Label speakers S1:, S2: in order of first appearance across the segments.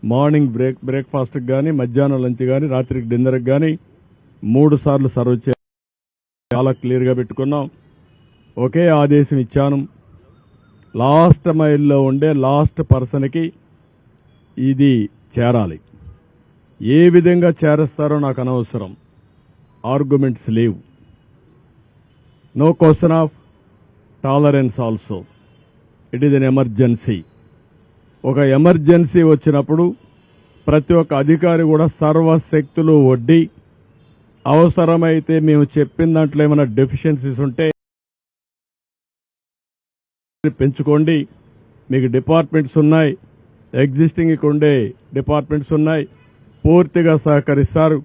S1: Morning బ్రేక్ఫాస్ట్కి కానీ, మధ్యాహ్నం లంచ్ కానీ, రాత్రికి డిన్నర్కి కానీ 3 సార్లు సర్వ్ చేయాలి. చాలా క్లియర్గా పెట్టుకున్నాం. ఒకే ఆదేశం ఇచ్చాను, లాస్ట్ మైల్లో ఉండే లాస్ట్ పర్సన్కి ఇది చేరాలి. ఏ విధంగా చేరుస్తారో నాకు అనవసరం. ఆర్గ్యుమెంట్స్ లేవు. No question of tolerance also. It is an emergency. ఒక ఎమర్జెన్సీ వచ్చినప్పుడు ప్రతి ఒక్క అధికారి కూడా సర్వశక్తులు ఒడ్డి అవసరమైతే మేము చెప్పిన దాంట్లో ఏమైనా డెఫిషియన్సీస్ ఉంటే పెంచుకోండి. మీకు డిపార్ట్మెంట్స్ ఉన్నాయి, ఎగ్జిస్టింగ్ ఇక్కడ ఉండే డిపార్ట్మెంట్స్ ఉన్నాయి, పూర్తిగా సహకరిస్తారు.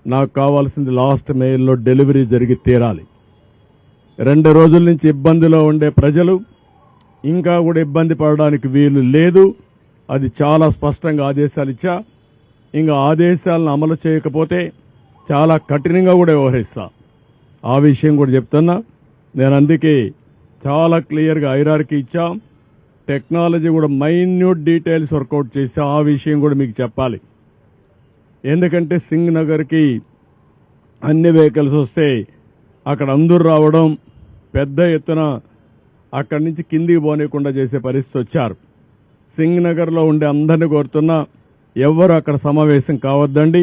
S1: నాకు కావాల్సింది లాస్ట్ మెయిల్లో డెలివరీ జరిగి తీరాలి. 2 రోజుల నుంచి ఇబ్బందిలో ఉండే ప్రజలు ఇంకా కూడా ఇబ్బంది పడడానికి వీలు లేదు. అది చాలా స్పష్టంగా ఆదేశాలు ఇచ్చా. ఇంకా ఆదేశాలను అమలు చేయకపోతే చాలా కఠినంగా కూడా వ్యవహరిస్తా. ఆ విషయం కూడా చెప్తున్నా. నేను అందుకే చాలా క్లియర్గా హైరార్కీ ఇచ్చాం. టెక్నాలజీ కూడా మైన్యూట్ డీటెయిల్స్ వర్కౌట్ చేసా. ఆ విషయం కూడా మీకు చెప్పాలి. ఎందుకంటే సింగ్ నగర్కి అన్ని వెహికల్స్ వస్తే అక్కడ అందరూ రావడం, పెద్ద ఎత్తున అక్కడి నుంచి కిందికి పోనీయకుండా చేసే పరిస్థితి వచ్చారు. సింగ్ నగర్లో ఉండే అందరినీ కోరుతున్నా, ఎవరు అక్కడ సమావేశం కావద్దండి.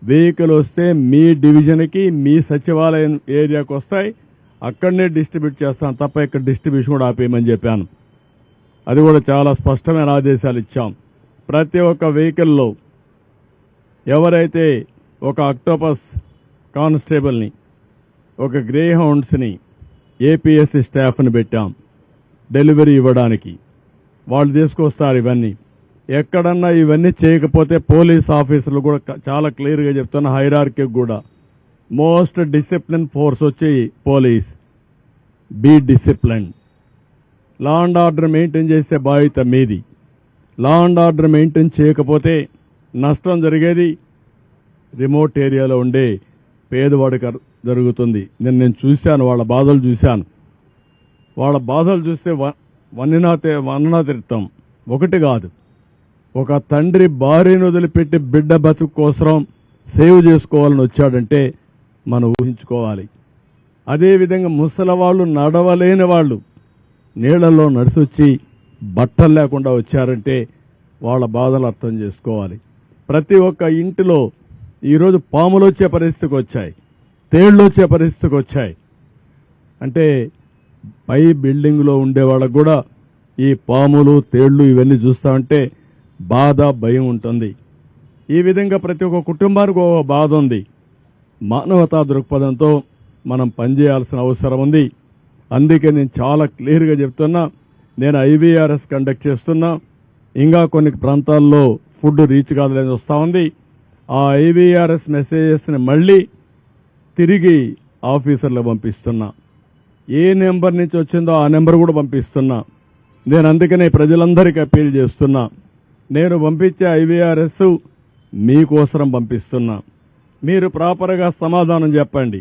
S1: వెహికల్ వస్తే మీ డివిజన్కి, మీ సచివాలయం ఏరియాకి వస్తాయి, అక్కడనే డిస్ట్రిబ్యూట్ చేస్తాను తప్ప ఇక్కడ డిస్ట్రిబ్యూషన్ కూడా ఆపేయమని చెప్పాను. అది కూడా చాలా స్పష్టమైన ఆదేశాలు ఇచ్చాం. ప్రతి ఒక్క వెహికల్లో ఎవరైతే ఒక అక్టోపస్ కానిస్టేబుల్ని, ఒక గ్రే హౌండ్స్ని, ఏపీఎస్సీ స్టాఫ్ని పెట్టాం డెలివరీ ఇవ్వడానికి. వాళ్ళు తీసుకొస్తారు ఇవన్నీ. ఎక్కడన్నా ఇవన్నీ చేయకపోతే పోలీస్ ఆఫీసర్లు కూడా చాలా క్లియర్గా చెప్తున్న, హైరార్కీ కూడా మోస్ట్ డిసిప్లిన్ ఫోర్స్ వచ్చి police. Be discipline. Law and order maintain చేసే బాధ్యత మీది. లా అండ్ ఆర్డర్ మెయింటైన్ చేయకపోతే నష్టం జరిగేది రిమోట్ ఏరియాలో ఉండే పేదవాడికి జరుగుతుంది. నేను చూశాను, వాళ్ళ బాధలు చూశాను. వాళ్ళ బాధలు చూస్తే వన్ననా తీర్థం ఒకటి కాదు. ఒక తండ్రి భార్యను వదిలిపెట్టి బిడ్డ బతుకు కోసం సేవ్ చేసుకోవాలని వచ్చాడంటే మనం ఊహించుకోవాలి. అదేవిధంగా ముసలవాళ్ళు, నడవలేని వాళ్ళు నీళ్లలో నడిచొచ్చి బట్టలు లేకుండా వచ్చారంటే వాళ్ళ బాధలు అర్థం చేసుకోవాలి. ప్రతి ఒక్క ఇంటిలో ఈరోజు పాములు వచ్చే పరిస్థితికి వచ్చాయి, తేళ్లు వచ్చే పరిస్థితికి వచ్చాయి. అంటే పై బిల్డింగ్లో ఉండే వాళ్ళకు కూడా ఈ పాములు, తేళ్లు ఇవన్నీ చూస్తామంటే బాధ, భయం ఉంటుంది. ఈ విధంగా ప్రతి ఒక్క కుటుంబానికి ఒక బాధ ఉంది. మానవతా దృక్పథంతో మనం పనిచేయాల్సిన అవసరం ఉంది. అందుకే నేను చాలా క్లియర్గా చెప్తున్నా. నేను ఐవీఆర్ఎస్ కండక్ట్ చేస్తున్నా. ఇంకా కొన్ని ప్రాంతాల్లో ఫుడ్ రీచ్ కాదని వస్తూ ఉంది. ఆ ఐవీఆర్ఎస్ మెసేజెస్ని మళ్ళీ తిరిగి ఆఫీసర్లకు పంపిస్తున్నా. ఏ నెంబర్ నుంచి వచ్చిందో ఆ నెంబర్ కూడా పంపిస్తున్నా. నేను అందుకనే ప్రజలందరికీ అప్పీల్ చేస్తున్నా. నేను పంపించే ఐవీఆర్ఎస్ మీకోసం పంపిస్తున్నా. మీరు ప్రాపర్గా సమాధానం చెప్పండి.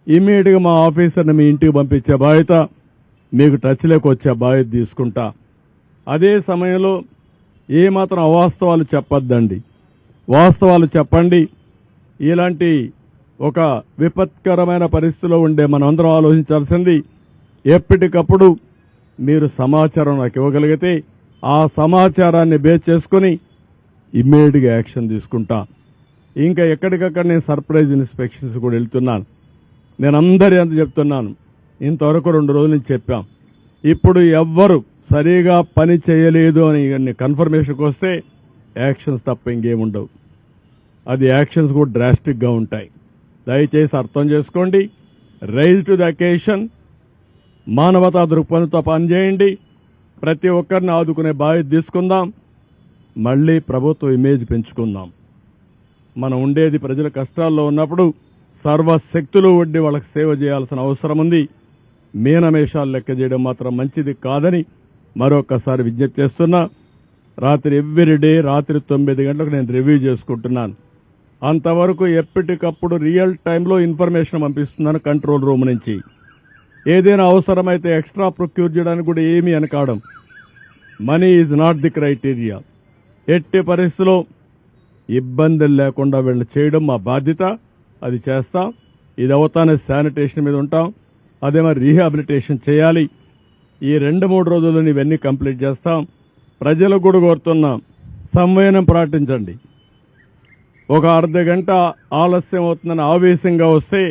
S1: ఇమ్మీడియట్గా మా ఆఫీసర్ని మీ ఇంటికి పంపించే బాధ్యత, మీకు టచ్లోకి వచ్చే బాధ్యత తీసుకుంటా. అదే సమయంలో ఏమాత్రం అవాస్తవాలు చెప్పొద్దండి, వాస్తవాలు చెప్పండి. ఇలాంటి ఒక విపత్కరమైన పరిస్థితిలో ఉండే మనందరం ఆలోచించాల్సింది, ఎప్పటికప్పుడు మీరు సమాచారం నాకు ఇవ్వగలిగితే ఆ సమాచారాన్ని బేస్ చేసుకుని ఇమ్మీడియట్గా యాక్షన్ తీసుకుంటా. ఇంకా ఎక్కడికక్కడ నేను సర్ప్రైజ్ ఇన్స్పెక్షన్స్ కూడా వెళ్తున్నాను. నేను అందరి అంత చెప్తున్నాను. ఇంతవరకు 2 రోజుల నుంచి చెప్పాం. ఇప్పుడు ఎవ్వరు సరిగా పని చేయలేదు అని కన్ఫర్మేషన్కి వస్తే యాక్షన్స్ తప్ప ఇంకేముండవు. అది యాక్షన్స్ కూడా డ్రాస్టిక్గా ఉంటాయి. దయచేసి అర్థం చేసుకోండి. Rise to the occasion. మానవతా దృక్పథంతో పనిచేయండి. ప్రతి ఒక్కరిని ఆదుకునే బాధ్యత తీసుకుందాం. మళ్ళీ ప్రభుత్వ ఇమేజ్ పెంచుకుందాం. మనం ఉండేది ప్రజల కష్టాల్లో ఉన్నప్పుడు సర్వశక్తులు ఒడ్డి వాళ్ళకి సేవ చేయాల్సిన అవసరం ఉంది. మీనమేషాలు లెక్క చేయడం మాత్రం మంచిది కాదని మరొకసారి విజ్ఞప్తి చేస్తున్నా. రాత్రి ఎవ్రీడే రాత్రి 9 గంటలకు నేను రివ్యూ చేసుకుంటున్నాను. అంతవరకు ఎప్పటికప్పుడు రియల్ టైంలో ఇన్ఫర్మేషన్ పంపిస్తున్నాను కంట్రోల్ రూమ్ నుంచి. ఏదైనా అవసరమైతే ఎక్స్ట్రా ప్రొక్యూర్ చేయడానికి కూడా ఏమీ అనకాడం. Money is not the criteria. ఎట్టి పరిస్థితుల్లో ఇబ్బందులు లేకుండా వీళ్ళు చేయడం మా బాధ్యత. అది చేస్తాం. ఇది అవతానే శానిటేషన్ మీద ఉంటాం. అదే మరి రీహాబిలిటేషన్ చేయాలి. ఈ 2-3 రోజుల్లో ఇవన్నీ కంప్లీట్ చేస్తాం. ప్రజలకు కూడా కోరుతున్నాం, సంయమనం పాటించండి. ఒక అర్ధ గంట ఆలస్యం అవుతుందని ఆవేశంగా వస్తే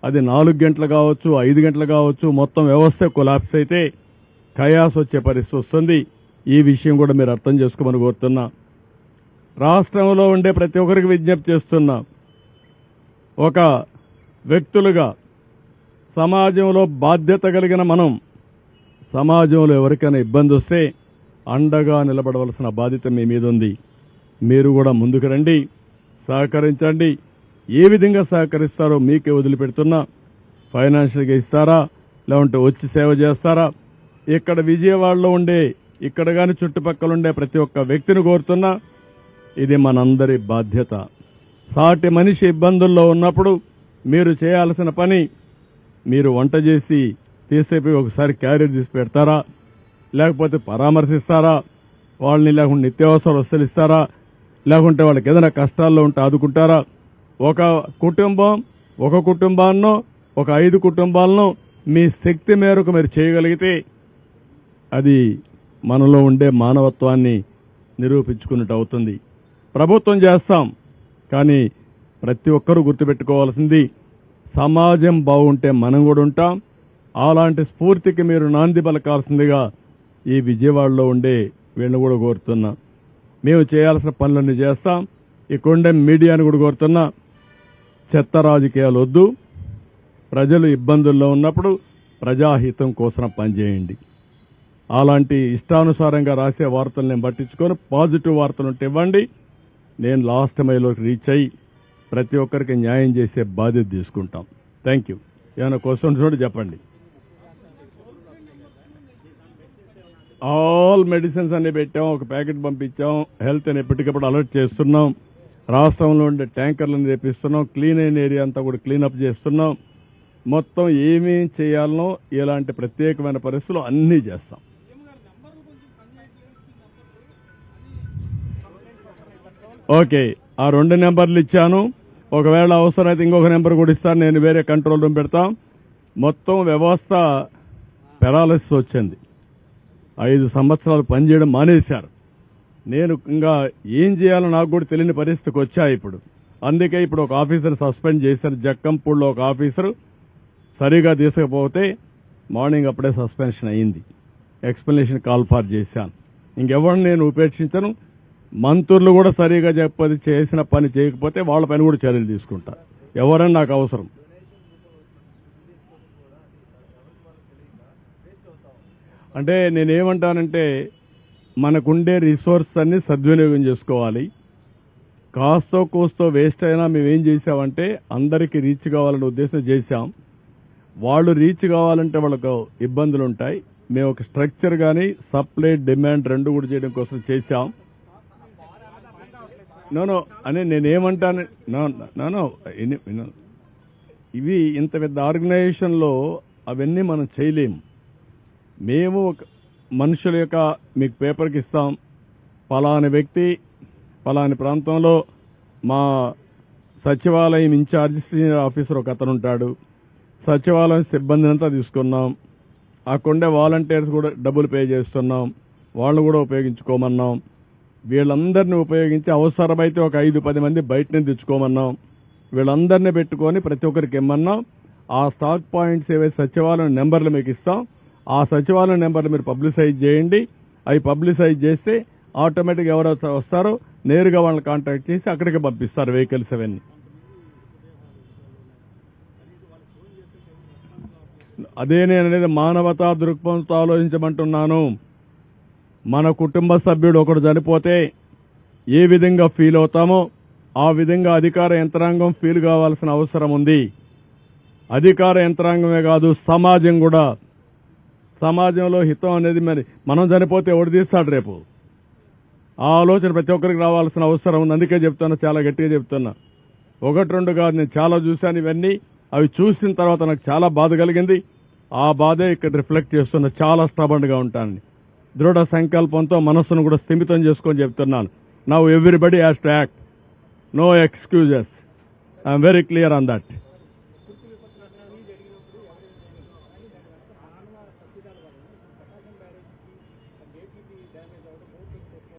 S1: అది 4 గంటలు కావచ్చు, 5 గంటలు కావచ్చు, మొత్తం వ్యవస్థ కొలాప్స్ అయితే కయాస్ వచ్చే పరిస్థితి వస్తుంది. ఈ విషయం కూడా మీరు అర్థం చేసుకోమని కోరుతున్నా. రాష్ట్రంలో ఉండే ప్రతి ఒక్కరికి విజ్ఞప్తి చేస్తున్నా, ఒక వ్యక్తులుగా సమాజంలో బాధ్యత కలిగిన మనం సమాజంలో ఎవరికైనా ఇబ్బంది వస్తే అండగా నిలబడవలసిన బాధ్యత మీ మీద ఉంది. మీరు కూడా ముందుకు రండి, సహకరించండి. ఏ విధంగా సహకరిస్తారో మీకే వదిలిపెడుతున్నా. ఫైనాన్షియల్గా ఇస్తారా, లేకుంటే వచ్చి సేవ చేస్తారా? ఇక్కడ విజయవాడలో ఉండే, ఇక్కడ కానీ చుట్టుపక్కల ఉండే ప్రతి ఒక్క వ్యక్తిని కోరుతున్నా, ఇది మనందరి బాధ్యత. సాటి మనిషి ఇబ్బందుల్లో ఉన్నప్పుడు మీరు చేయాల్సిన పని, మీరు వంట చేసి తీసేపోయి ఒకసారి క్యారియర్ తీసి పెడతారా, లేకపోతే పరామర్శిస్తారా, వాళ్ళని లేకుంటే నిత్యావసర వస్తువులు ఇస్తారా, లేకుంటే వాళ్ళకి ఏదైనా కష్టాల్లో ఉంటే ఆదుకుంటారా? ఒక కుటుంబాన్నో ఒక 5 కుటుంబాలను మీ శక్తి మేరకు మీరు చేయగలిగితే అది మనలో ఉండే మానవత్వాన్ని నిరూపించుకున్నట్టు అవుతుంది. ప్రభుత్వం చేస్తాం, కానీ ప్రతి ఒక్కరూ గుర్తుపెట్టుకోవాల్సింది, సమాజం బాగుంటే మనం కూడా ఉంటాం. అలాంటి స్ఫూర్తికి మీరు నాంది పలకాల్సిందిగా ఈ విజయవాడలో ఉండే వీళ్ళని కూడా కోరుతున్నా. మేము చేయాల్సిన పనులన్నీ చేస్తాం. ఇక్కడుండే మీడియాని కూడా కోరుతున్నా, చెత్త రాజకీయాలు వద్దు. ప్రజలు ఇబ్బందుల్లో ఉన్నప్పుడు ప్రజాహితం కోసం పనిచేయండి. అలాంటి ఇష్టానుసారంగా రాసే వార్తలు నేను పట్టించుకొని పాజిటివ్ వార్తలు ఉంటే ఇవ్వండి. నేను లాస్ట్ మైల్లోకి రీచ్ అయ్యి ప్రతి ఒక్కరికి న్యాయం చేసే బాధ్యత తీసుకుంటాం. Thank you. ఏమైనా క్వశ్చన్స్ కూడా చెప్పండి. ఆల్ మెడిసిన్స్ అన్ని పెట్టాం, ఒక ప్యాకెట్ పంపించాం. హెల్త్ అని ఎప్పటికప్పుడు అలర్ట్ చేస్తున్నాం. రాష్ట్రంలో ఉండే ట్యాంకర్లను తెప్పిస్తున్నాం. క్లీన్ అయిన ఏరియా అంతా కూడా క్లీనప్ చేస్తున్నాం. మొత్తం ఏమేం చేయాలనో ఇలాంటి ప్రత్యేకమైన పరిస్థితులు అన్నీ చేస్తాం. ఓకే, ఆ 2 నెంబర్లు ఇచ్చాను. ఒకవేళ అవసరమైతే ఇంకొక నెంబర్ కూడా ఇస్తాను. నేను వేరే కంట్రోల్ రూమ్ పెడతాం. మొత్తం వ్యవస్థ పెరాలసిస్ వచ్చింది. 5 సంవత్సరాలు పనిచేయడం మానేశారు. నేను ఇంకా ఏం చేయాలో నాకు కూడా తెలియని పరిస్థితికి వచ్చా ఇప్పుడు. అందుకే ఇప్పుడు ఒక ఆఫీసర్ సస్పెండ్ చేశారు. జక్కంపూడిలో ఒక ఆఫీసరు సరిగా తీసుకపోతే మార్నింగ్ అప్పుడే సస్పెన్షన్ అయింది. ఎక్స్ప్లెనేషన్ కాల్ ఫార్ చేశాను. ఇంకెవరిని నేను ఉపేక్షించను. మంత్రులు కూడా సరిగా చెప్పది చేసిన పని చేయకపోతే వాళ్ళ పైన కూడా చర్యలు తీసుకుంటా. ఎవరని నాకు అవసరం. అంటే నేనేమంటానంటే, మనకుండే రిసోర్స్ అన్ని సద్వినియోగం చేసుకోవాలి. కాస్తో కోస్తో వేస్ట్ అయినా మేమేం చేసామంటే అందరికీ రీచ్ కావాలనే ఉద్దేశం చేశాం. వాళ్ళు రీచ్ కావాలంటే వాళ్ళకు ఇబ్బందులు ఉంటాయి. మేము ఒక స్ట్రక్చర్ కానీ సప్లై డిమాండ్ 2 కూడా చేయడం కోసం చేశాం. నో అని నేనేమంటాను, నో ఇవి ఇంత పెద్ద ఆర్గనైజేషన్లో అవన్నీ మనం చేయలేము. మేము మనుషుల యొక్క మీకు పేపర్కి ఇస్తాం, పలాని వ్యక్తి పలాని ప్రాంతంలో మా సచివాలయం ఇన్ఛార్జ్ సీనియర్ ఆఫీసర్ ఒక అతను ఉంటాడు. సచివాలయం సిబ్బందిని అంతా తీసుకున్నాం. అక్కడుండే వాలంటీర్స్ కూడా డబ్బులు పే చేస్తున్నాం. వాళ్ళు కూడా ఉపయోగించుకోమన్నాం. వీళ్ళందరినీ ఉపయోగించి అవసరమైతే ఒక 5-10 మంది బయట నుంచి తెచ్చుకోమన్నాం. వీళ్ళందరినీ పెట్టుకొని ప్రతి ఒక్కరికి ఇమ్మన్నాం. ఆ స్టాక్ పాయింట్స్ ఏవైతే సచివాలయం నెంబర్లు మీకు ఇస్తాం, ఆ సచివాలయం నెంబర్లు మీరు పబ్లిసైజ్ చేయండి. అవి పబ్లిసైజ్ చేస్తే ఆటోమేటిక్గా ఎవరు వస్తారో నేరుగా వాళ్ళని కాంటాక్ట్ చేసి అక్కడికి పంపిస్తారు వెహికల్స్ అవన్నీ. అదే నేను అనేది మానవతా దృక్పథంతో ఆలోచించమంటున్నాను. మన కుటుంబ సభ్యుడు ఒకడు చనిపోతే ఏ విధంగా ఫీల్ అవుతామో ఆ విధంగా అధికార యంత్రాంగం ఫీల్ కావాల్సిన అవసరం ఉంది. అధికార యంత్రాంగమే కాదు, సమాజం కూడా. సమాజంలో హితం అనేది మరి మనం చనిపోతే ఎవడు తీస్తాడు రేపు? ఆ ఆలోచన ప్రతి ఒక్కరికి రావాల్సిన అవసరం ఉంది. అందుకే చెప్తున్నా, చాలా గట్టిగా చెప్తున్నా. 1-2 కాదు, నేను చాలా చూశాను ఇవన్నీ. అవి చూసిన తర్వాత నాకు చాలా బాధ కలిగింది. ఆ బాధే ఇక్కడ రిఫ్లెక్ట్ చేస్తున్నా. చాలా స్టబర్న్గా ఉంటాను. దృఢ సంకల్పంతో మనస్సును కూడా స్థిమితం చేసుకొని చెప్తున్నాను. Now everybody has to act. No excuses. I am very clear on that.